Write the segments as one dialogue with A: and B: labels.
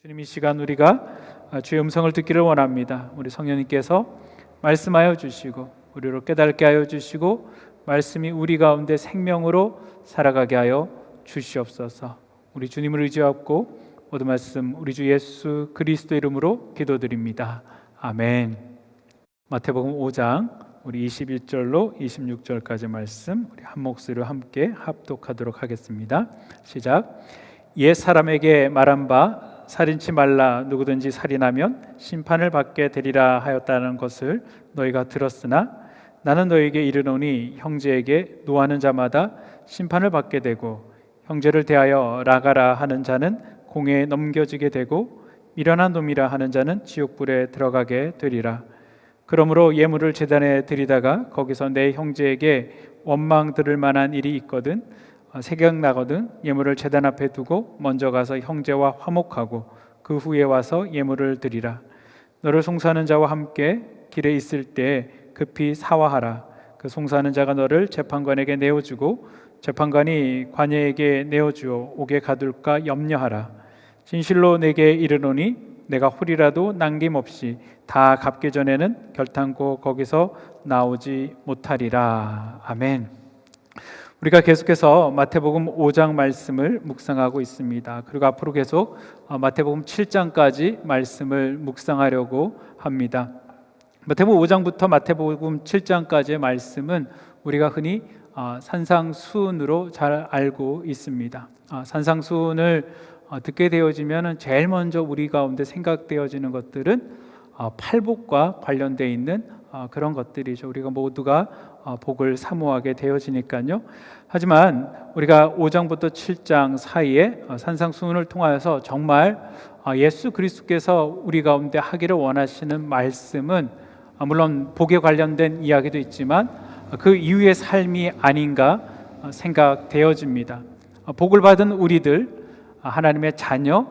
A: 주님, 이 시간 우리가 주의 음성을 듣기를 원합니다. 우리 성령님께서 말씀하여 주시고 우리로 깨닫게 하여 주시고 말씀이 우리 가운데 생명으로 살아가게 하여 주시옵소서. 우리 주님을 의지하고 모든 말씀 우리 주 예수 그리스도 이름으로 기도드립니다. 아멘. 마태복음 5장 우리 21절로 26절까지 말씀 우리 한 목소리로 함께 합독하도록 하겠습니다. 시작. 옛 사람에게 말한 바 살인치 말라 누구든지 살인하면 심판을 받게 되리라 하였다는 것을 너희가 들었으나 나는 너희에게 이르노니 형제에게 노하는 자마다 심판을 받게 되고 형제를 대하여 나가라 하는 자는 공회에 넘겨지게 되고 미련한 놈이라 하는 자는 지옥불에 들어가게 되리라. 그러므로 예물을 제단에 드리다가 거기서 내 형제에게 원망 들을 만한 일이 있거든 생각나거든 예물을 제단 앞에 두고 먼저 가서 형제와 화목하고 그 후에 와서 예물을 드리라. 너를 송사하는 자와 함께 길에 있을 때 급히 사화하라. 그 송사하는 자가 너를 재판관에게 내어주고 재판관이 관예에게 내어주어 옥에 가둘까 염려하라. 진실로 내게 이르노니 내가 홀이라도 남김없이 다 갚기 전에는 결탄코 거기서 나오지 못하리라. 아멘. 우리가 계속해서 마태복음 5장 말씀을 묵상하고 있습니다. 그리고 앞으로 계속 마태복음 7장까지 말씀을 묵상하려고 합니다. 마태복음 5장부터 마태복음 7장까지의 말씀은 우리가 흔히 산상수훈으로 잘 알고 있습니다. 산상수훈을 듣게 되어지면 제일 먼저 우리 가운데 생각되어지는 것들은 팔복과 관련되어 있는 그런 것들이죠. 우리가 모두가 복을 사모하게 되어지니까요. 하지만 우리가 5장부터 7장 사이에 산상수훈을 통하여서 정말 예수 그리스도께서 우리 가운데 하기를 원하시는 말씀은 물론 복에 관련된 이야기도 있지만 그 이후의 삶이 아닌가 생각되어집니다. 복을 받은 우리들, 하나님의 자녀,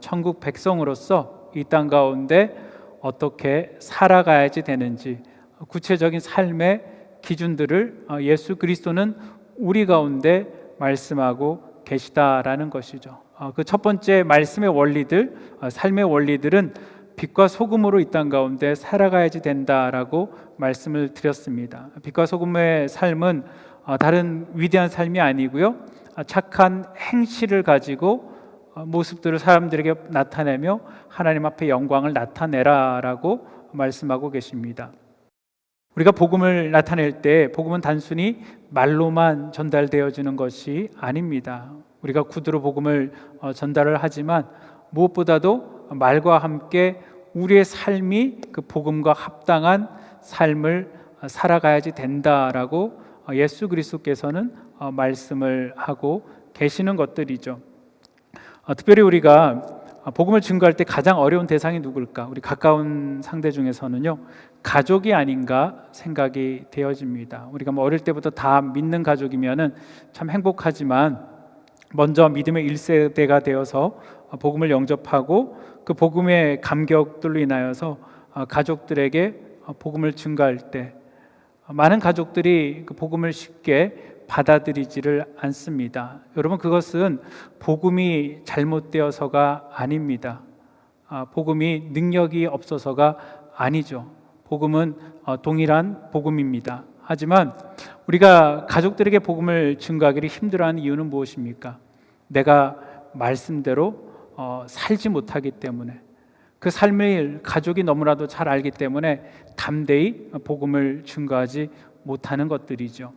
A: 천국 백성으로서 이 땅 가운데 어떻게 살아가야지 되는지 구체적인 삶의 기준들을 예수 그리스도는 우리 가운데 말씀하고 계시다라는 것이죠. 그 첫 번째 말씀의 원리들, 삶의 원리들은 빛과 소금으로 이 땅 가운데 살아가야지 된다라고 말씀을 드렸습니다. 빛과 소금의 삶은 다른 위대한 삶이 아니고요, 착한 행실을 가지고 모습들을 사람들에게 나타내며 하나님 앞에 영광을 나타내라라고 말씀하고 계십니다. 우리가 복음을 나타낼 때 복음은 단순히 말로만 전달되어지는 것이 아닙니다. 우리가 구두로 복음을 전달을 하지만 무엇보다도 말과 함께 우리의 삶이 그 복음과 합당한 삶을 살아가야지 된다라고 예수 그리스도께서는 말씀을 하고 계시는 것들이죠. 특별히 우리가 복음을 증거할 때 가장 어려운 대상이 누굴까? 우리 가까운 상대 중에서는요, 가족이 아닌가 생각이 되어집니다. 우리가 어릴 때부터 다 믿는 가족이면은 참 행복하지만 먼저 믿음의 1세대가 되어서 복음을 영접하고 그 복음의 감격들로 인하여서 가족들에게 복음을 증거할 때 많은 가족들이 그 복음을 쉽게 받아들이지를 않습니다. 여러분, 그것은 복음이 잘못되어서가 아닙니다. 복음이 능력이 없어서가 아니죠. 복음은 동일한 복음입니다. 하지만 우리가 가족들에게 복음을 증거하기를 힘들어하는 이유는 무엇입니까? 내가 말씀대로 살지 못하기 때문에, 그 삶을 가족이 너무나도 잘 알기 때문에 담대히 복음을 증거하지 못하는 것들이죠.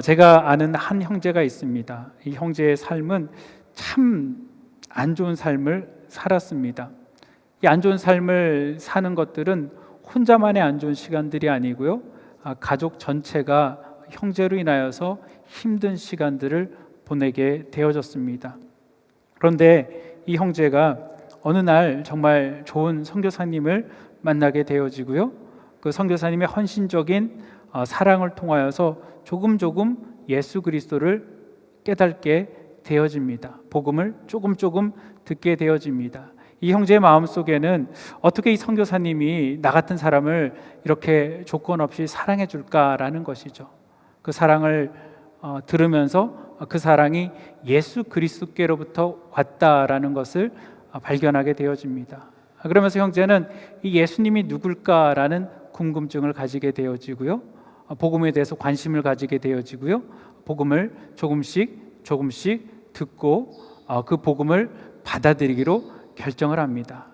A: 제가 아는 한 형제가 있습니다. 이 형제의 삶은 참 안 좋은 삶을 살았습니다. 이 안 좋은 삶을 사는 것들은 혼자만의 안 좋은 시간들이 아니고요, 가족 전체가 형제로 인하여서 힘든 시간들을 보내게 되어졌습니다. 그런데 이 형제가 어느 날 정말 좋은 선교사님을 만나게 되어지고요, 그 선교사님의 헌신적인 사랑을 통하여서 조금 예수 그리스도를 깨닫게 되어집니다. 복음을 조금 듣게 되어집니다. 이 형제의 마음속에는 어떻게 이 선교사님이 나 같은 사람을 이렇게 조건 없이 사랑해 줄까라는 것이죠. 그 사랑을 들으면서 그 사랑이 예수 그리스도께로부터 왔다라는 것을 발견하게 되어집니다. 그러면서 형제는 이 예수님이 누굴까라는 궁금증을 가지게 되어지고요. 복음에 대해서 관심을 가지게 되어지고요. 복음을 조금씩 듣고 그 복음을 받아들이기로 결정을 합니다.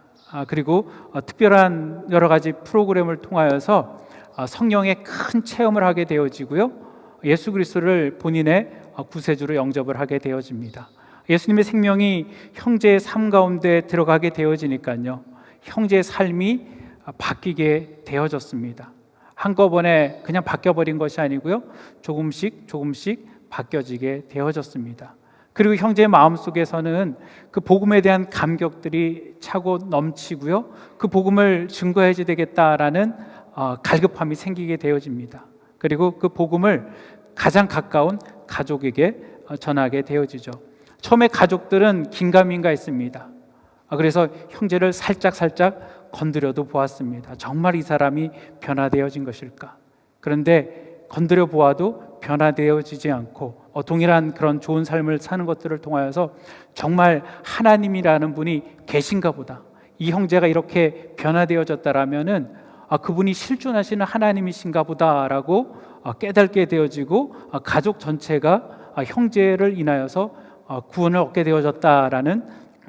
A: 그리고 특별한 여러 가지 프로그램을 통하여서 성령의 큰 체험을 하게 되어지고요. 예수 그리스도를 본인의 구세주로 영접을 하게 되어집니다. 예수님의 생명이 형제의 삶 가운데 들어가게 되어지니까요, 형제의 삶이 바뀌게 되어졌습니다. 한꺼번에 그냥 바뀌어버린 것이 아니고요, 조금씩 바뀌어지게 되어졌습니다. 그리고 형제의 마음속에서는 그 복음에 대한 감격들이 차고 넘치고요, 그 복음을 증거해야 되겠다라는 갈급함이 생기게 되어집니다. 그리고 그 복음을 가장 가까운 가족에게 전하게 되어지죠. 처음에 가족들은 긴가민가 했습니다. 그래서 형제를 살짝 건드려도 보았습니다. 정말 이 사람이 변화되어진 것일까? 그런데 건드려 보아도 변화되어지지 않고 동일한 그런 좋은 삶을 사는 것들을 통하여서 정말 하나님이라는 분이 계신가 보다, 이 형제가 이렇게 변화되어졌다라면은 그분이 실존하시는 하나님이신가 보다라고 깨닫게 되어지고 가족 전체가 형제를 인하여서 구원을 얻게 되어졌다라는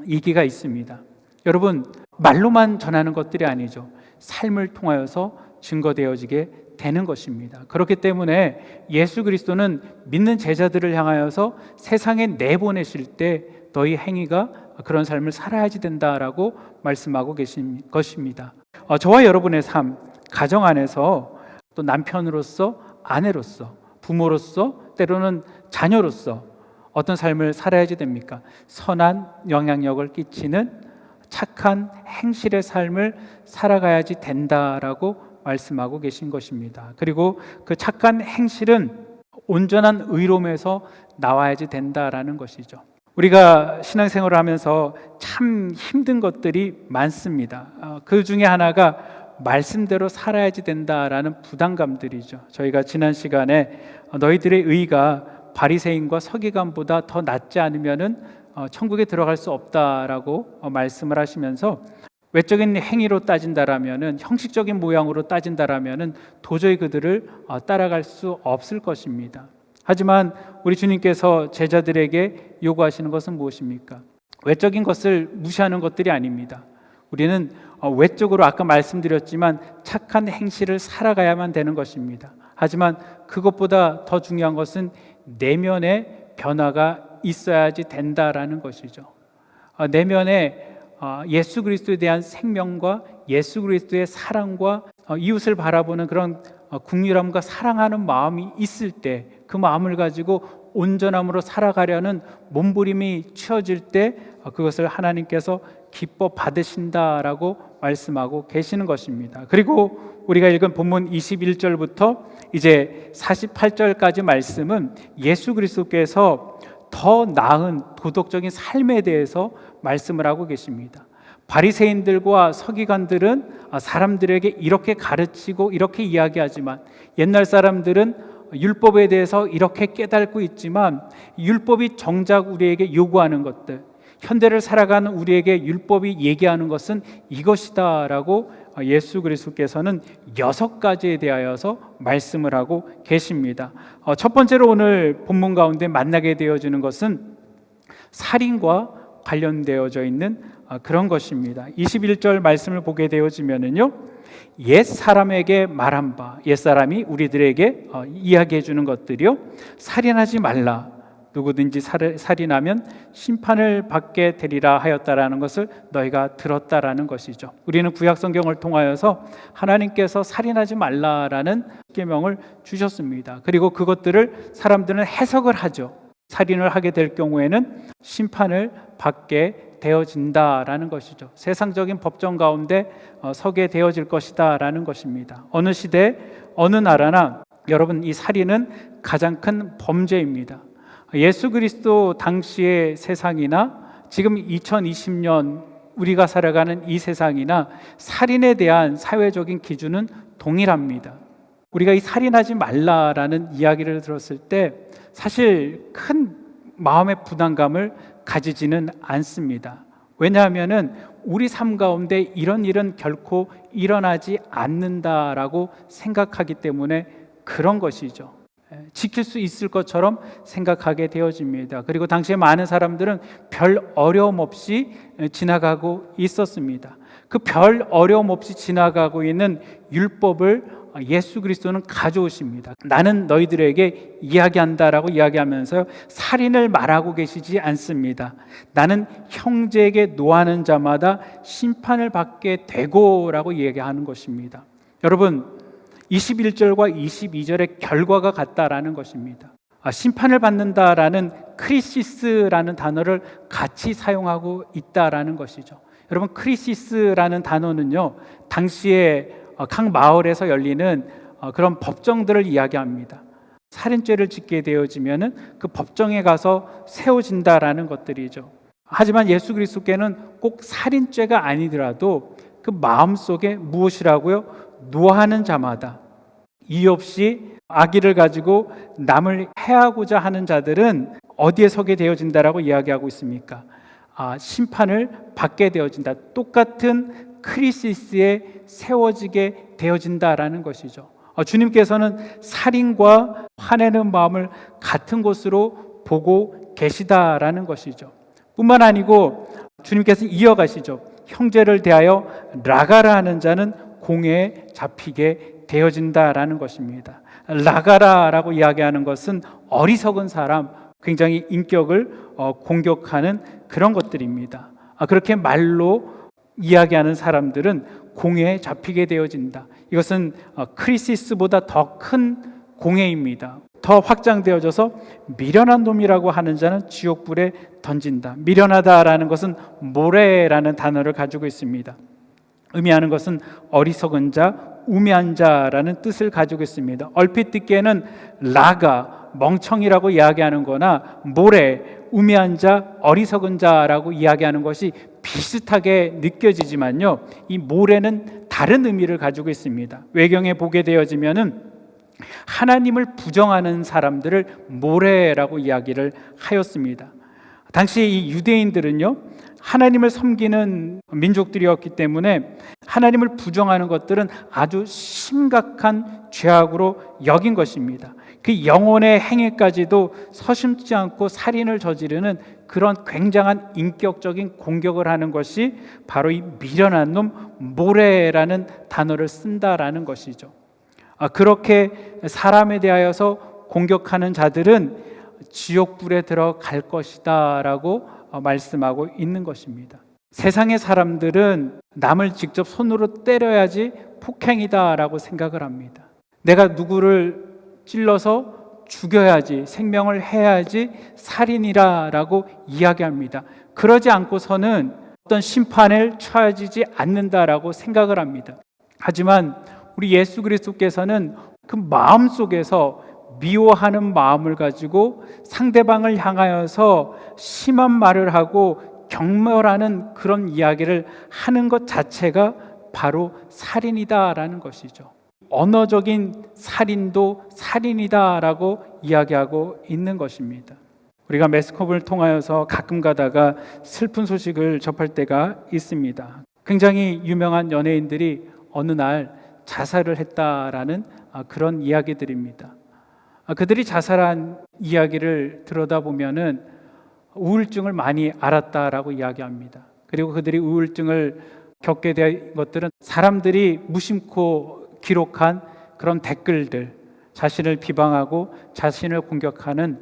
A: 얘기가 있습니다. 여러분, 말로만 전하는 것들이 아니죠. 삶을 통하여서 증거되어지게 되는 것입니다. 그렇기 때문에 예수 그리스도는 믿는 제자들을 향하여서 세상에 내보내실 때 너희 행위가 그런 삶을 살아야지 된다라고 말씀하고 계신 것입니다. 저와 여러분의 삶, 가정 안에서 또 남편으로서, 아내로서, 부모로서, 때로는 자녀로서 어떤 삶을 살아야지 됩니까? 선한 영향력을 끼치는 착한 행실의 삶을 살아가야지 된다라고 말씀하고 계신 것입니다. 그리고 그 착한 행실은 온전한 의로움에서 나와야지 된다라는 것이죠. 우리가 신앙생활을 하면서 참 힘든 것들이 많습니다. 그 중에 하나가 말씀대로 살아야지 된다라는 부담감들이죠. 저희가 지난 시간에 너희들의 의가 바리새인과 서기관보다 더 낫지 않으면은 천국에 들어갈 수 없다라고 말씀을 하시면서, 외적인 행위로 따진다라면은, 형식적인 모양으로 따진다라면은 도저히 그들을 따라갈 수 없을 것입니다. 하지만 우리 주님께서 제자들에게 요구하시는 것은 무엇입니까? 외적인 것을 무시하는 것들이 아닙니다. 우리는 외적으로 아까 말씀드렸지만 착한 행실을 살아가야만 되는 것입니다. 하지만 그것보다 더 중요한 것은 내면의 변화가 있어야지 된다라는 것이죠. 내면에 예수 그리스도에 대한 생명과 예수 그리스도의 사랑과 이웃을 바라보는 그런 국률함과 사랑하는 마음이 있을 때, 그 마음을 가지고 온전함으로 살아가려는 몸부림이 치어질 때 그것을 하나님께서 기뻐 받으신다라고 말씀하고 계시는 것입니다. 그리고 우리가 읽은 본문 21절부터 이제 48절까지 말씀은 예수 그리스도께서 더 나은 도덕적인 삶에 대해서 말씀을 하고 계십니다. 바리새인들과 서기관들은 사람들에게 이렇게 가르치고 이렇게 이야기하지만, 옛날 사람들은 율법에 대해서 이렇게 깨닫고 있지만 율법이 정작 우리에게 요구하는 것들, 현대를 살아가는 우리에게 율법이 얘기하는 것은 이것이다라고 예수 그리스도께서는 6가지에 대하여서 말씀을 하고 계십니다. 첫 번째로 오늘 본문 가운데 만나게 되어지는 것은 살인과 관련되어져 있는 그런 것입니다. 21절 말씀을 보게 되어지면은요, 옛 사람에게 말한 바, 옛 사람이 우리들에게 이야기해 주는 것들이요, 살인하지 말라, 누구든지 살인하면 심판을 받게 되리라 하였다라는 것을 너희가 들었다라는 것이죠. 우리는 구약 성경을 통하여서 하나님께서 살인하지 말라라는 계명을 주셨습니다. 그리고 그것들을 사람들은 해석을 하죠. 살인을 하게 될 경우에는 심판을 받게 되어진다라는 것이죠. 세상적인 법정 가운데 서게 되어질 것이다라는 것입니다. 어느 시대, 어느 나라나 여러분, 이 살인은 가장 큰 범죄입니다. 예수 그리스도 당시의 세상이나 지금 2020년 우리가 살아가는 이 세상이나 살인에 대한 사회적인 기준은 동일합니다. 우리가 이 살인하지 말라라는 이야기를 들었을 때 사실 큰 마음의 부담감을 가지지는 않습니다. 왜냐하면은 우리 삶 가운데 이런 일은 결코 일어나지 않는다라고 생각하기 때문에 그런 것이죠. 지킬 수 있을 것처럼 생각하게 되어집니다. 그리고 당시에 많은 사람들은 별 어려움 없이 지나가고 있었습니다. 그 별 어려움 없이 지나가고 있는 율법을 예수 그리스도는 가져오십니다. 나는 너희들에게 이야기한다라고 이야기하면서 살인을 말하고 계시지 않습니다. 나는 형제에게 노하는 자마다 심판을 받게 되고라고 얘기하는 것입니다. 여러분, 21절과 22절의 결과가 같다라는 것입니다. 심판을 받는다라는 크리시스라는 단어를 같이 사용하고 있다라는 것이죠. 여러분, 크리시스라는 단어는요, 당시에 각 마을에서 열리는 그런 법정들을 이야기합니다. 살인죄를 짓게 되어지면은 그 법정에 가서 세워진다라는 것들이죠. 하지만 예수 그리스도께는 꼭 살인죄가 아니더라도 그 마음속에 무엇이라고요? 노하는 자마다, 이유 없이 악의를 가지고 남을 해하고자 하는 자들은 어디에 서게 되어진다라고 이야기하고 있습니까? 심판을 받게 되어진다. 똑같은 크리시스에 세워지게 되어진다라는 것이죠. 주님께서는 살인과 화내는 마음을 같은 것으로 보고 계시다라는 것이죠. 뿐만 아니고 주님께서 이어가시죠. 형제를 대하여 라가라 하는 자는 공회에 잡히게 되어진다라는 것입니다. 라가라라고 이야기하는 것은 어리석은 사람, 굉장히 인격을 공격하는 그런 것들입니다. 그렇게 말로 이야기하는 사람들은 공회에 잡히게 되어진다. 이것은 크리시스보다 더 큰 공회입니다. 더 확장되어져서 미련한 놈이라고 하는 자는 지옥불에 던진다. 미련하다라는 것은 모래라는 단어를 가지고 있습니다. 의미하는 것은 어리석은 자, 우매한 자라는 뜻을 가지고 있습니다. 얼핏 듣기에는 라가, 멍청이라고 이야기하는 거나 모래, 우매한 자, 어리석은 자라고 이야기하는 것이 비슷하게 느껴지지만요, 이 모래는 다른 의미를 가지고 있습니다. 외경에 보게 되어지면은 하나님을 부정하는 사람들을 모래라고 이야기를 하였습니다. 당시 이 유대인들은요, 하나님을 섬기는 민족들이었기 때문에 하나님을 부정하는 것들은 아주 심각한 죄악으로 여긴 것입니다. 그 영혼의 행위까지도 서심지 않고 살인을 저지르는 그런 굉장한 인격적인 공격을 하는 것이 바로 이 미련한 놈, 모래라는 단어를 쓴다라는 것이죠. 그렇게 사람에 대하여서 공격하는 자들은 지옥불에 들어갈 것이다 라고 말씀하고 있는 것입니다. 세상의 사람들은 남을 직접 손으로 때려야지 폭행이다 라고 생각을 합니다. 내가 누구를 찔러서 죽여야지, 생명을 해야지 살인이라 라고 이야기합니다. 그러지 않고서는 어떤 심판을 처해지지 않는다라고 생각을 합니다. 하지만 우리 예수 그리스도께서는 그 마음 속에서 미워하는 마음을 가지고 상대방을 향하여서 심한 말을 하고 경멸하는 그런 이야기를 하는 것 자체가 바로 살인이다라는 것이죠. 언어적인 살인도 살인이다라고 이야기하고 있는 것입니다. 우리가 매스컴을 통하여서 가끔 가다가 슬픈 소식을 접할 때가 있습니다. 굉장히 유명한 연예인들이 어느 날 자살을 했다라는 그런 이야기들입니다. 그들이 자살한 이야기를 들여다보면은 우울증을 많이 앓았다라고 이야기합니다. 그리고 그들이 우울증을 겪게 된 것들은 사람들이 무심코 기록한 그런 댓글들, 자신을 비방하고 자신을 공격하는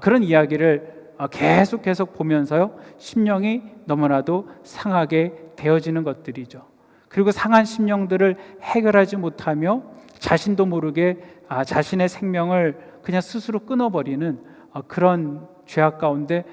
A: 그런 이야기를 계속 보면서요, 심령이 너무나도 상하게 되어지는 것들이죠. 그리고 상한 심령들을 해결하지 못하며 자신도 모르게 자신의 생명을 그냥 스스로 끊어버리는 그런 죄악 가운데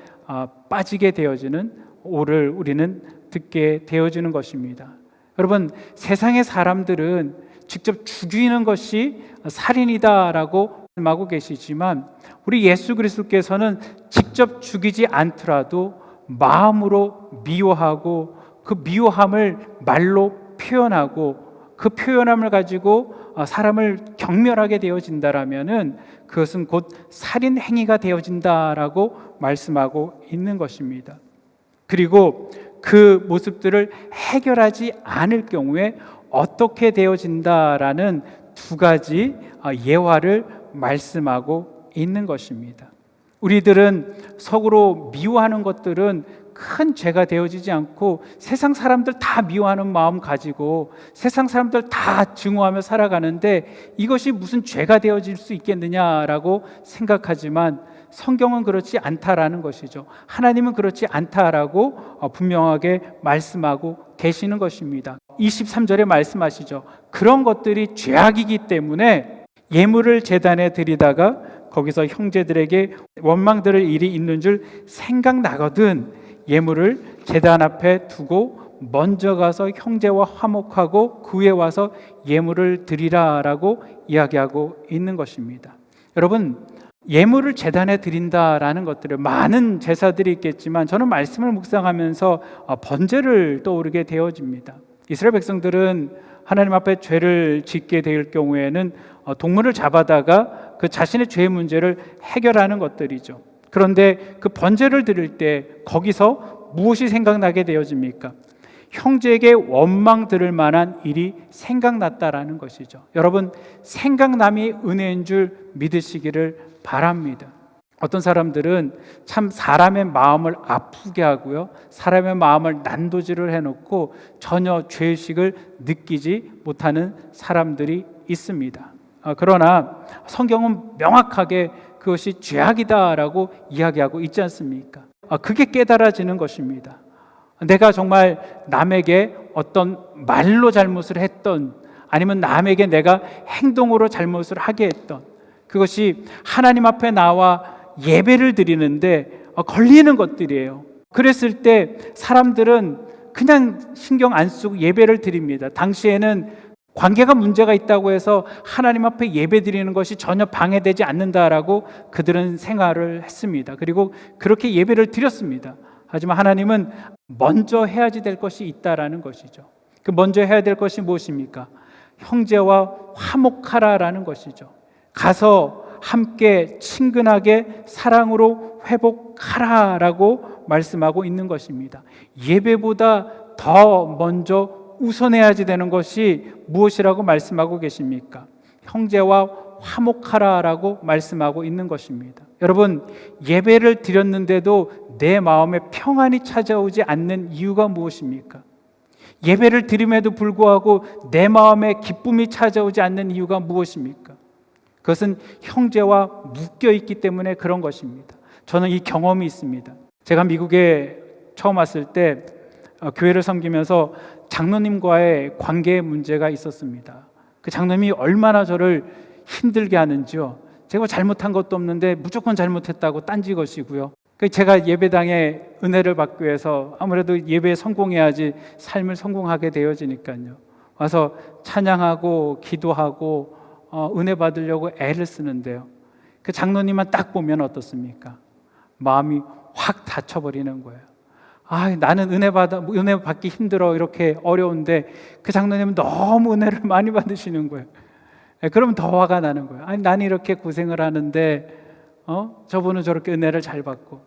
A: 빠지게 되어지는 오를 우리는 듣게 되어지는 것입니다. 여러분, 세상의 사람들은 직접 죽이는 것이 살인이다라고 말하고 계시지만 우리 예수 그리스도께서는 직접 죽이지 않더라도 마음으로 미워하고 그 미워함을 말로 표현하고 그 표현함을 가지고 사람을 경멸하게 되어진다라면은 그것은 곧 살인 행위가 되어진다라고 말씀하고 있는 것입니다. 그리고 그 모습들을 해결하지 않을 경우에 어떻게 되어진다라는 두 가지 예화를 말씀하고 있는 것입니다. 우리들은 서로 미워하는 것들은 큰 죄가 되어지지 않고 세상 사람들 다 미워하는 마음 가지고 세상 사람들 다 증오하며 살아가는데 이것이 무슨 죄가 되어질 수 있겠느냐라고 생각하지만 성경은 그렇지 않다라는 것이죠. 하나님은 그렇지 않다라고 분명하게 말씀하고 계시는 것입니다. 23절에 말씀하시죠. 그런 것들이 죄악이기 때문에 예물을 제단에 드리다가 거기서 형제들에게 원망들을 일이 있는 줄 생각나거든 예물을 제단 앞에 두고 먼저 가서 형제와 화목하고 그 후에 와서 예물을 드리라라고 이야기하고 있는 것입니다. 여러분, 예물을 제단에 드린다라는 것들을 많은 제사들이 있겠지만 저는 말씀을 묵상하면서 번제를 떠오르게 되어집니다. 이스라엘 백성들은 하나님 앞에 죄를 짓게 될 경우에는 동물을 잡아다가 그 자신의 죄의 문제를 해결하는 것들이죠. 그런데 그 번제를 드릴 때 거기서 무엇이 생각나게 되어집니까? 형제에게 원망 들을 만한 일이 생각났다라는 것이죠. 여러분, 생각남이 은혜인 줄 믿으시기를 바랍니다. 어떤 사람들은 참 사람의 마음을 아프게 하고요, 사람의 마음을 난도질을 해놓고 전혀 죄의식을 느끼지 못하는 사람들이 있습니다. 그러나 성경은 명확하게 그것이 죄악이다라고 이야기하고 있지 않습니까? 그게 깨달아지는 것입니다. 내가 정말 남에게 어떤 말로 잘못을 했던, 아니면 남에게 내가 행동으로 잘못을 하게 했던, 그것이 하나님 앞에 나와 예배를 드리는데 걸리는 것들이에요. 그랬을 때 사람들은 그냥 신경 안 쓰고 예배를 드립니다. 당시에는 관계가 문제가 있다고 해서 하나님 앞에 예배 드리는 것이 전혀 방해되지 않는다라고 그들은 생활을 했습니다. 그리고 그렇게 예배를 드렸습니다. 하지만 하나님은 먼저 해야지 될 것이 있다라는 것이죠. 그 먼저 해야 될 것이 무엇입니까? 형제와 화목하라라는 것이죠. 가서 함께 친근하게 사랑으로 회복하라라고 말씀하고 있는 것입니다. 예배보다 더 먼저 우선해야지 되는 것이 무엇이라고 말씀하고 계십니까? 형제와 화목하라라고 말씀하고 있는 것입니다. 여러분, 예배를 드렸는데도 내 마음에 평안이 찾아오지 않는 이유가 무엇입니까? 예배를 드림에도 불구하고 내 마음에 기쁨이 찾아오지 않는 이유가 무엇입니까? 그것은 형제와 묶여 있기 때문에 그런 것입니다. 저는 이 경험이 있습니다. 제가 미국에 처음 왔을 때 교회를 섬기면서 장로님과의 관계에 문제가 있었습니다. 그 장로님이 얼마나 저를 힘들게 하는지요. 제가 잘못한 것도 없는데 무조건 잘못했다고 딴지것이고요. 제가 예배당에 은혜를 받기 위해서 아무래도 예배에 성공해야지 삶을 성공하게 되어지니까요. 와서 찬양하고 기도하고 은혜 받으려고 애를 쓰는데요. 그 장로님만 딱 보면 어떻습니까? 마음이 확 닫혀버리는 거예요. 나는 은혜 받기 힘들어, 이렇게 어려운데 그 장로님은 너무 은혜를 많이 받으시는 거예요. 그러면 더 화가 나는 거예요. 나는 이렇게 고생을 하는데 저분은 저렇게 은혜를 잘 받고.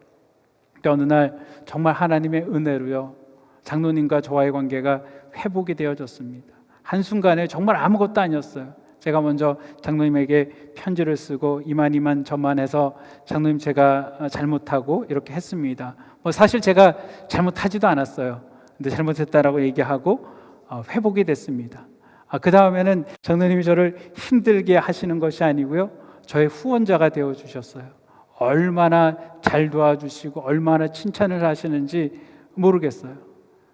A: 어느 날 정말 하나님의 은혜로요, 장로님과 저와의 관계가 회복이 되어졌습니다. 한순간에 정말 아무것도 아니었어요. 제가 먼저 장로님에게 편지를 쓰고 이만 저만 해서 장로님 제가 잘못하고 이렇게 했습니다. 사실 제가 잘못하지도 않았어요. 근데 잘못했다라고 얘기하고 회복이 됐습니다. 그 다음에는 장로님이 저를 힘들게 하시는 것이 아니고요, 저의 후원자가 되어 주셨어요. 얼마나 잘 도와주시고 얼마나 칭찬을 하시는지 모르겠어요.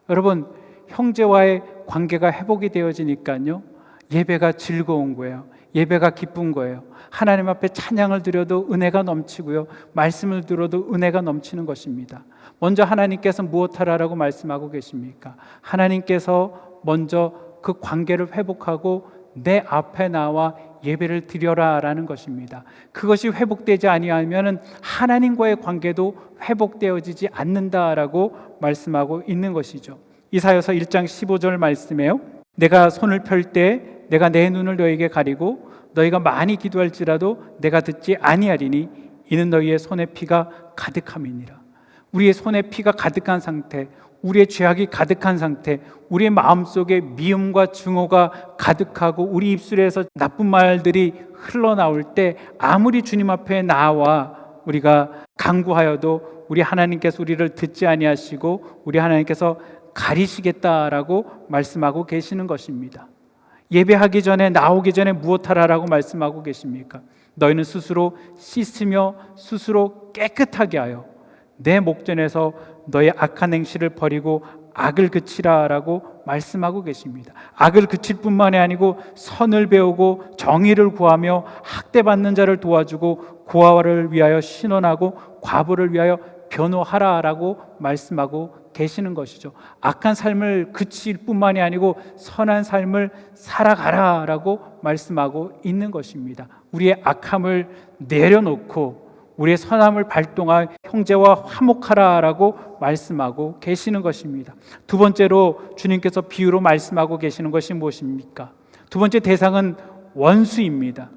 A: 여러분, 형제와의 관계가 회복이 되어지니까요, 예배가 즐거운 거예요. 예배가 기쁜 거예요. 하나님 앞에 찬양을 드려도 은혜가 넘치고요, 말씀을 들어도 은혜가 넘치는 것입니다. 먼저 하나님께서 무엇하라라고 말씀하고 계십니까? 하나님께서 먼저 그 관계를 회복하고 내 앞에 나와 예배를 드려라라는 것입니다. 그것이 회복되지 아니하면 하나님과의 관계도 회복되어지지 않는다라고 말씀하고 있는 것이죠. 이사야서 1장 15절 말씀에요, 내가 손을 펼 때 내가 내 눈을 너에게 가리고 너희가 많이 기도할지라도 내가 듣지 아니하리니 이는 너희의 손에 피가 가득함이니라. 우리의 손에 피가 가득한 상태, 우리의 죄악이 가득한 상태, 우리의 마음속에 미움과 증오가 가득하고 우리 입술에서 나쁜 말들이 흘러나올 때 아무리 주님 앞에 나와 우리가 간구하여도 우리 하나님께서 우리를 듣지 아니하시고 우리 하나님께서 가리시겠다라고 말씀하고 계시는 것입니다. 예배하기 전에 나오기 전에 무엇하라라고 말씀하고 계십니까? 너희는 스스로 씻으며 스스로 깨끗하게 하여 내 목전에서 너의 악한 행실을 버리고 악을 그치라라고 말씀하고 계십니다. 악을 그칠 뿐만이 아니고 선을 배우고 정의를 구하며 학대받는 자를 도와주고 고아를 위하여 신원하고 과부를 위하여 변호하라라고 말씀하고 계시는 것이죠. 악한 삶을 그칠 뿐만이 아니고 선한 삶을 살아가라라고 말씀하고 있는 것입니다. 우리의 악함을 내려놓고 우리의 선함을 발동하여 형제와 화목하라라고 말씀하고 계시는 것입니다. 두 번째로 주님께서 비유로 말씀하고 계시는 것이 무엇입니까? 두 번째 대상은 원수입니다.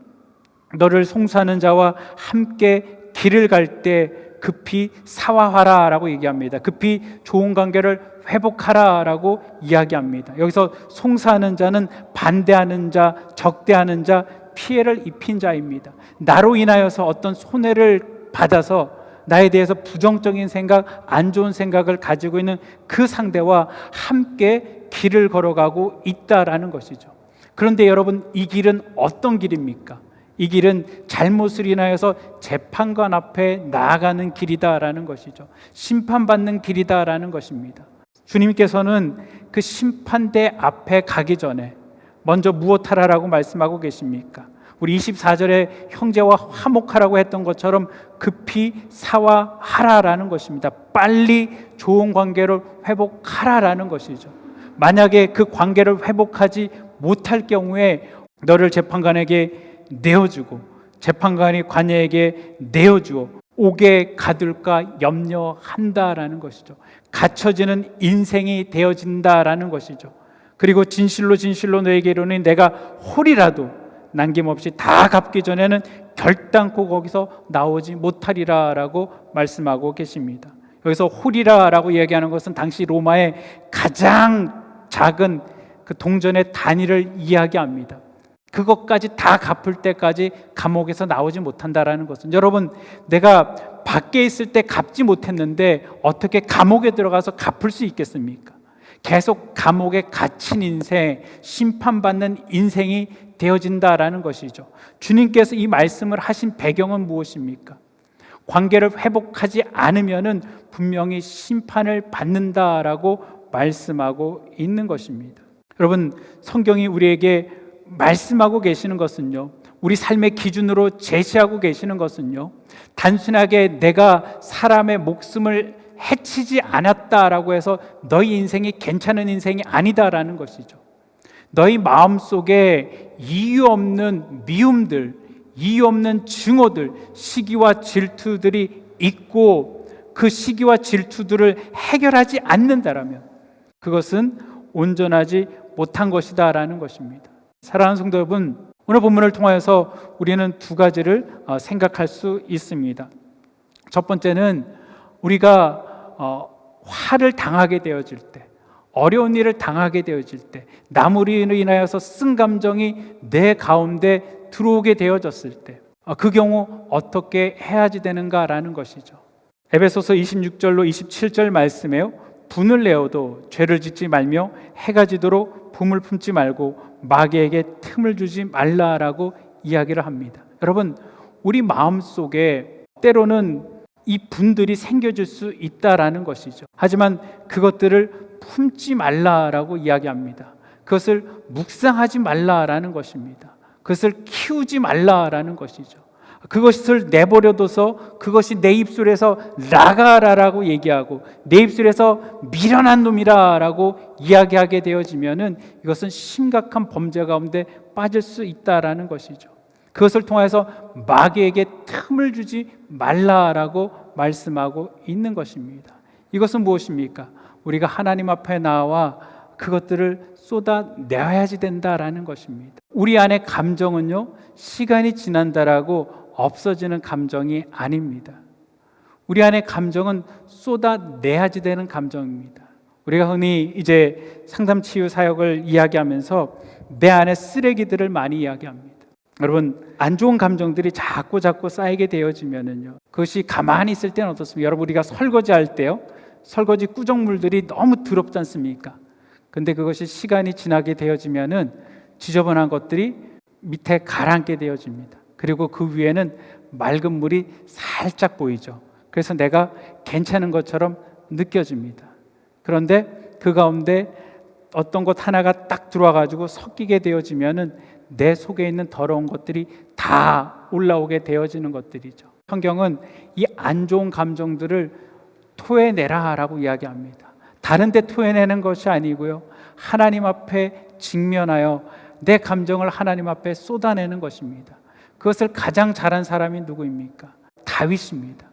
A: 너를 송사하는 자와 함께 길을 갈 때 급히 사화하라라고 얘기합니다. 급히 좋은 관계를 회복하라라고 이야기합니다. 여기서 송사하는 자는 반대하는 자, 적대하는 자, 피해를 입힌 자입니다. 나로 인하여서 어떤 손해를 받아서 나에 대해서 부정적인 생각, 안 좋은 생각을 가지고 있는 그 상대와 함께 길을 걸어가고 있다라는 것이죠. 그런데 여러분, 이 길은 어떤 길입니까? 이 길은 잘못을 인하여서 재판관 앞에 나아가는 길이다라는 것이죠. 심판받는 길이다라는 것입니다. 주님께서는 그 심판대 앞에 가기 전에 먼저 무엇하라라고 말씀하고 계십니까? 우리 24절에 형제와 화목하라고 했던 것처럼 급히 사화하라라는 것입니다. 빨리 좋은 관계를 회복하라라는 것이죠. 만약에 그 관계를 회복하지 못할 경우에 너를 재판관에게 내어주고 재판관이 관예에게 내어주어 옥에 가둘까 염려한다라는 것이죠. 갇혀지는 인생이 되어진다라는 것이죠. 그리고 진실로 진실로 너에게 이르노니 내가 홀이라도 남김없이 다 갚기 전에는 결단코 거기서 나오지 못하리라라고 말씀하고 계십니다. 여기서 홀이라라고 얘기하는 것은 당시 로마의 가장 작은 그 동전의 단위를 이야기합니다. 그것까지 다 갚을 때까지 감옥에서 나오지 못한다라는 것은, 여러분, 내가 밖에 있을 때 갚지 못했는데 어떻게 감옥에 들어가서 갚을 수 있겠습니까? 계속 감옥에 갇힌 인생, 심판받는 인생이 되어진다라는 것이죠. 주님께서 이 말씀을 하신 배경은 무엇입니까? 관계를 회복하지 않으면은 분명히 심판을 받는다라고 말씀하고 있는 것입니다. 여러분, 성경이 우리에게 말씀하고 계시는 것은요, 우리 삶의 기준으로 제시하고 계시는 것은요, 단순하게 내가 사람의 목숨을 해치지 않았다라고 해서 너희 인생이 괜찮은 인생이 아니다라는 것이죠. 너희 마음속에 이유 없는 미움들, 이유 없는 증오들, 시기와 질투들이 있고 그 시기와 질투들을 해결하지 않는다라면 그것은 온전하지 못한 것이다라는 것입니다. 사랑하는 성도 여러분, 오늘 본문을 통하여서 우리는 두 가지를 생각할 수 있습니다. 첫 번째는 우리가 화를 당하게 되어질 때, 어려운 일을 당하게 되어질 때, 남으로 인하여서 쓴 감정이 내 가운데 들어오게 되어졌을 때, 그 경우 어떻게 해야지 되는가라는 것이죠. 에베소서 26절로 27절 말씀에요, 분을 내어도 죄를 짓지 말며 해가 지도록 분을 품지 말고 마귀에게 틈을 주지 말라라고 이야기를 합니다. 여러분, 우리 마음속에 때로는 이 분들이 생겨질 수 있다라는 것이죠. 하지만 그것들을 품지 말라라고 이야기합니다. 그것을 묵상하지 말라라는 것입니다. 그것을 키우지 말라라는 것이죠. 그것을 내버려둬서 그것이 내 입술에서 나가라라고 얘기하고 내 입술에서 미련한 놈이라라고 이야기하게 되어지면은 이것은 심각한 범죄 가운데 빠질 수 있다라는 것이죠. 그것을 통해서 마귀에게 틈을 주지 말라라고 말씀하고 있는 것입니다. 이것은 무엇입니까? 우리가 하나님 앞에 나와 그것들을 쏟아내야지 된다라는 것입니다. 우리 안의 감정은요, 시간이 지난다라고 없어지는 감정이 아닙니다. 우리 안의 감정은 쏟아내야지 되는 감정입니다. 우리가 흔히 이제 상담 치유 사역을 이야기하면서 내 안에 쓰레기들을 많이 이야기합니다. 여러분, 안 좋은 감정들이 자꾸 쌓이게 되어지면은요, 그것이 가만히 있을 때는 어떻습니까? 여러분, 우리가 설거지할 때요, 설거지 꾸정물들이 너무 더럽지 않습니까? 근데 그것이 시간이 지나게 되어지면은 지저분한 것들이 밑에 가라앉게 되어집니다. 그리고 그 위에는 맑은 물이 살짝 보이죠. 그래서 내가 괜찮은 것처럼 느껴집니다. 그런데 그 가운데 어떤 것 하나가 딱 들어와 가지고 섞이게 되어지면은 내 속에 있는 더러운 것들이 다 올라오게 되어지는 것들이죠. 성경은 이 안 좋은 감정들을 토해내라라고 이야기합니다. 다른 데 토해내는 것이 아니고요, 하나님 앞에 직면하여 내 감정을 하나님 앞에 쏟아내는 것입니다. 그것을 가장 잘한 사람이 누구입니까? 다윗입니다.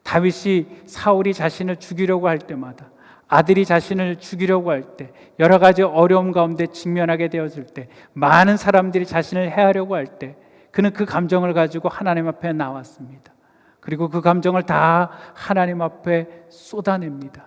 A: 다윗이 사울이 자신을 죽이려고 할 때마다, 아들이 자신을 죽이려고 할 때, 여러 가지 어려움 가운데 직면하게 되었을 때, 많은 사람들이 자신을 해하려고 할 때, 그는 그 감정을 가지고 하나님 앞에 나왔습니다. 그리고 그 감정을 다 하나님 앞에 쏟아냅니다.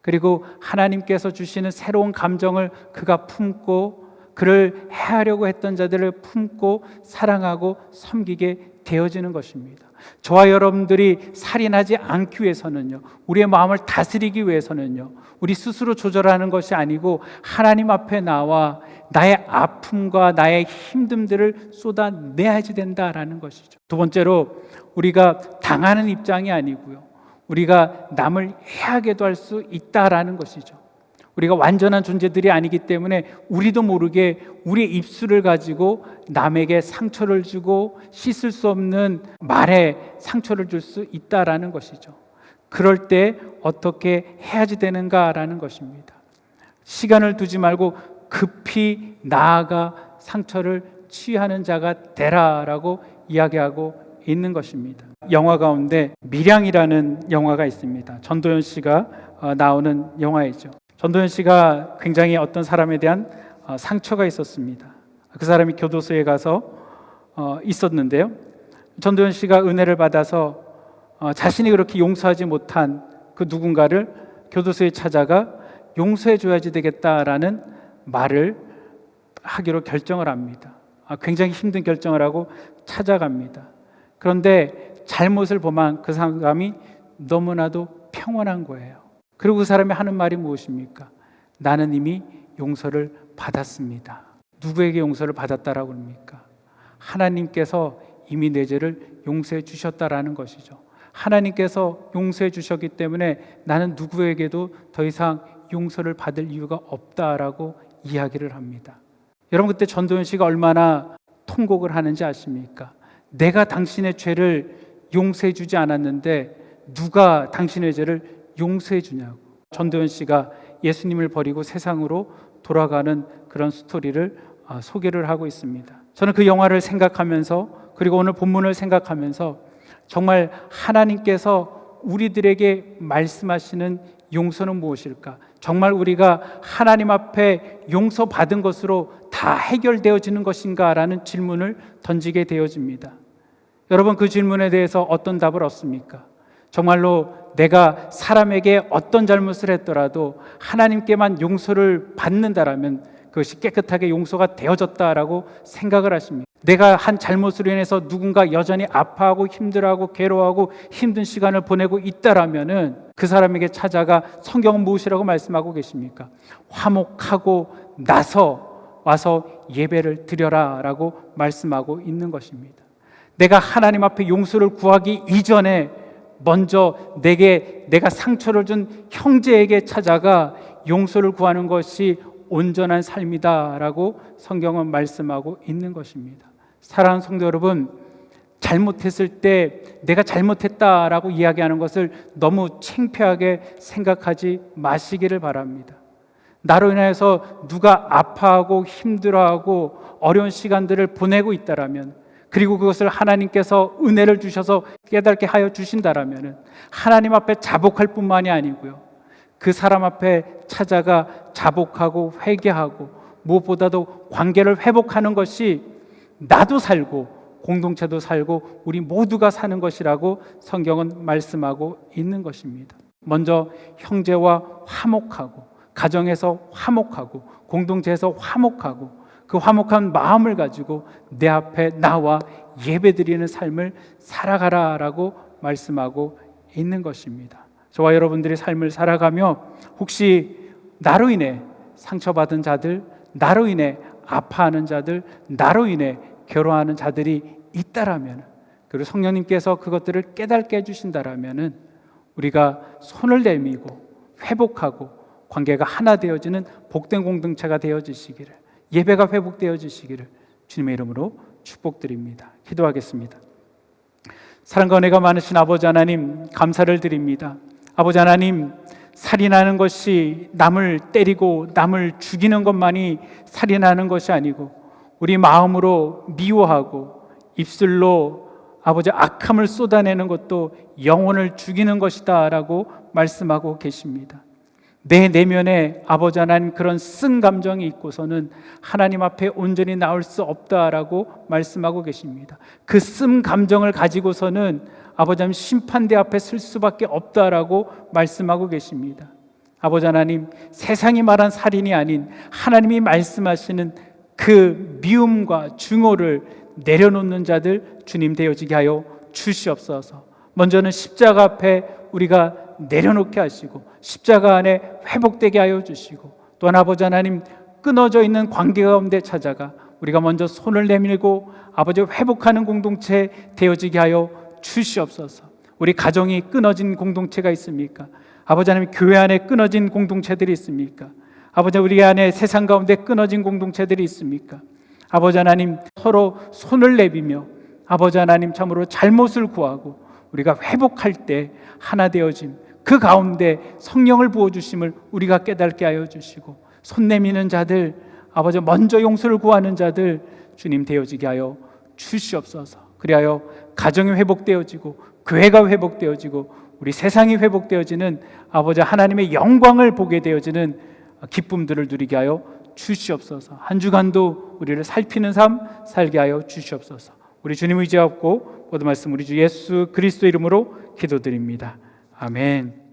A: 그리고 하나님께서 주시는 새로운 감정을 그가 품고, 그를 해하려고 했던 자들을 품고 사랑하고 섬기게 되어지는 것입니다. 저와 여러분들이 살인하지 않기 위해서는요, 우리의 마음을 다스리기 위해서는요, 우리 스스로 조절하는 것이 아니고 하나님 앞에 나와 나의 아픔과 나의 힘듦들을 쏟아내야지 된다라는 것이죠. 두 번째로, 우리가 당하는 입장이 아니고요, 우리가 남을 해하게도 할 수 있다라는 것이죠. 우리가 완전한 존재들이 아니기 때문에 우리도 모르게 우리의 입술을 가지고 남에게 상처를 주고 씻을 수 없는 말에 상처를 줄 수 있다라는 것이죠. 그럴 때 어떻게 해야지 되는가라는 것입니다. 시간을 두지 말고 급히 나아가 상처를 치유하는 자가 되라라고 이야기하고 있는 것입니다. 영화 가운데 밀양이라는 영화가 있습니다. 전도연 씨가 나오는 영화이죠. 전도연 씨가 굉장히 어떤 사람에 대한 상처가 있었습니다. 그 사람이 교도소에 가서 있었는데요, 전도연 씨가 은혜를 받아서 자신이 그렇게 용서하지 못한 그 누군가를 교도소에 찾아가 용서해 줘야지 되겠다라는 말을 하기로 결정을 합니다. 굉장히 힘든 결정을 하고 찾아갑니다. 그런데 잘못을 범한 그 사람이 너무나도 평온한 거예요. 그리고 그 사람이 하는 말이 무엇입니까? 나는 이미 용서를 받았습니다. 누구에게 용서를 받았다라고 합니까? 하나님께서 이미 내 죄를 용서해 주셨다라는 것이죠. 하나님께서 용서해 주셨기 때문에 나는 누구에게도 더 이상 용서를 받을 이유가 없다라고 이야기를 합니다. 여러분, 그때 전도연 씨가 얼마나 통곡을 하는지 아십니까? 내가 당신의 죄를 용서해 주지 않았는데 누가 당신의 죄를 용서해 주냐고. 전도연 씨가 예수님을 버리고 세상으로 돌아가는 그런 스토리를 소개를 하고 있습니다. 저는 그 영화를 생각하면서, 그리고 오늘 본문을 생각하면서 정말 하나님께서 우리들에게 말씀하시는 용서는 무엇일까? 정말 우리가 하나님 앞에 용서받은 것으로 다 해결되어지는 것인가라는 질문을 던지게 되어집니다. 여러분, 그 질문에 대해서 어떤 답을 얻습니까? 정말로 내가 사람에게 어떤 잘못을 했더라도 하나님께만 용서를 받는다라면 그것이 깨끗하게 용서가 되어졌다라고 생각을 하십니다. 내가 한 잘못으로 인해서 누군가 여전히 아파하고 힘들어하고 괴로워하고 힘든 시간을 보내고 있다라면은 그 사람에게 찾아가 성경은 무엇이라고 말씀하고 계십니까? 화목하고 나서 와서 예배를 드려라라고 말씀하고 있는 것입니다. 내가 하나님 앞에 용서를 구하기 이전에 먼저 내가 상처를 준 형제에게 찾아가 용서를 구하는 것이 온전한 삶이다라고 성경은 말씀하고 있는 것입니다. 사랑하는 성도 여러분, 잘못했을 때 내가 잘못했다라고 이야기하는 것을 너무 창피하게 생각하지 마시기를 바랍니다. 나로 인해서 누가 아파하고 힘들어하고 어려운 시간들을 보내고 있다라면, 그리고 그것을 하나님께서 은혜를 주셔서 깨닫게 하여 주신다라면 하나님 앞에 자복할 뿐만이 아니고요, 그 사람 앞에 찾아가 자복하고 회개하고 무엇보다도 관계를 회복하는 것이 나도 살고 공동체도 살고 우리 모두가 사는 것이라고 성경은 말씀하고 있는 것입니다. 먼저 형제와 화목하고 가정에서 화목하고 공동체에서 화목하고 그 화목한 마음을 가지고 내 앞에 나와 예배드리는 삶을 살아가라라고 말씀하고 있는 것입니다. 저와 여러분들의 삶을 살아가며 혹시 나로 인해 상처받은 자들, 나로 인해 아파하는 자들, 나로 인해 괴로워하는 자들이 있다라면, 그리고 성령님께서 그것들을 깨닫게 해주신다라면은 우리가 손을 내밀고 회복하고 관계가 하나 되어지는 복된 공동체가 되어지시기를, 예배가 회복되어지시기를 주님의 이름으로 축복드립니다. 기도하겠습니다. 사랑과 은혜가 많으신 아버지 하나님, 감사를 드립니다. 아버지 하나님, 살인하는 것이 남을 때리고 남을 죽이는 것만이 살인하는 것이 아니고 우리 마음으로 미워하고 입술로 아버지 악함을 쏟아내는 것도 영혼을 죽이는 것이다 라고 말씀하고 계십니다. 내 내면에 아버지 하나님 그런 쓴 감정이 있고서는 하나님 앞에 온전히 나올 수 없다라고 말씀하고 계십니다. 그 쓴 감정을 가지고서는 아버지 하나님 심판대 앞에 설 수밖에 없다라고 말씀하고 계십니다. 아버지 하나님, 세상이 말한 살인이 아닌 하나님이 말씀하시는 그 미움과 증오를 내려놓는 자들 주님 되어지게 하여 주시옵소서. 먼저는 십자가 앞에 우리가 내려놓게 하시고 십자가 안에 회복되게 하여 주시고, 또한 아버지 하나님, 끊어져 있는 관계 가운데 찾아가 우리가 먼저 손을 내밀고 아버지 회복하는 공동체 되어지게 하여 주시옵소서. 우리 가정이 끊어진 공동체가 있습니까? 아버지 하나님, 교회 안에 끊어진 공동체들이 있습니까? 아버지, 우리 안에 세상 가운데 끊어진 공동체들이 있습니까? 아버지 하나님, 서로 손을 내비며 아버지 하나님 참으로 잘못을 구하고 우리가 회복할 때 하나 되어짐, 그 가운데 성령을 부어주심을 우리가 깨닫게 하여 주시고, 손 내미는 자들, 아버지 먼저 용서를 구하는 자들 주님 되어지게 하여 주시옵소서. 그리하여 가정이 회복되어지고 교회가 회복되어지고 우리 세상이 회복되어지는 아버지 하나님의 영광을 보게 되어지는 기쁨들을 누리게 하여 주시옵소서. 한 주간도 우리를 살피는 삶 살게 하여 주시옵소서. 우리 주님 의지하고 모든 말씀 우리 주 예수 그리스도 이름으로 기도드립니다. 아멘.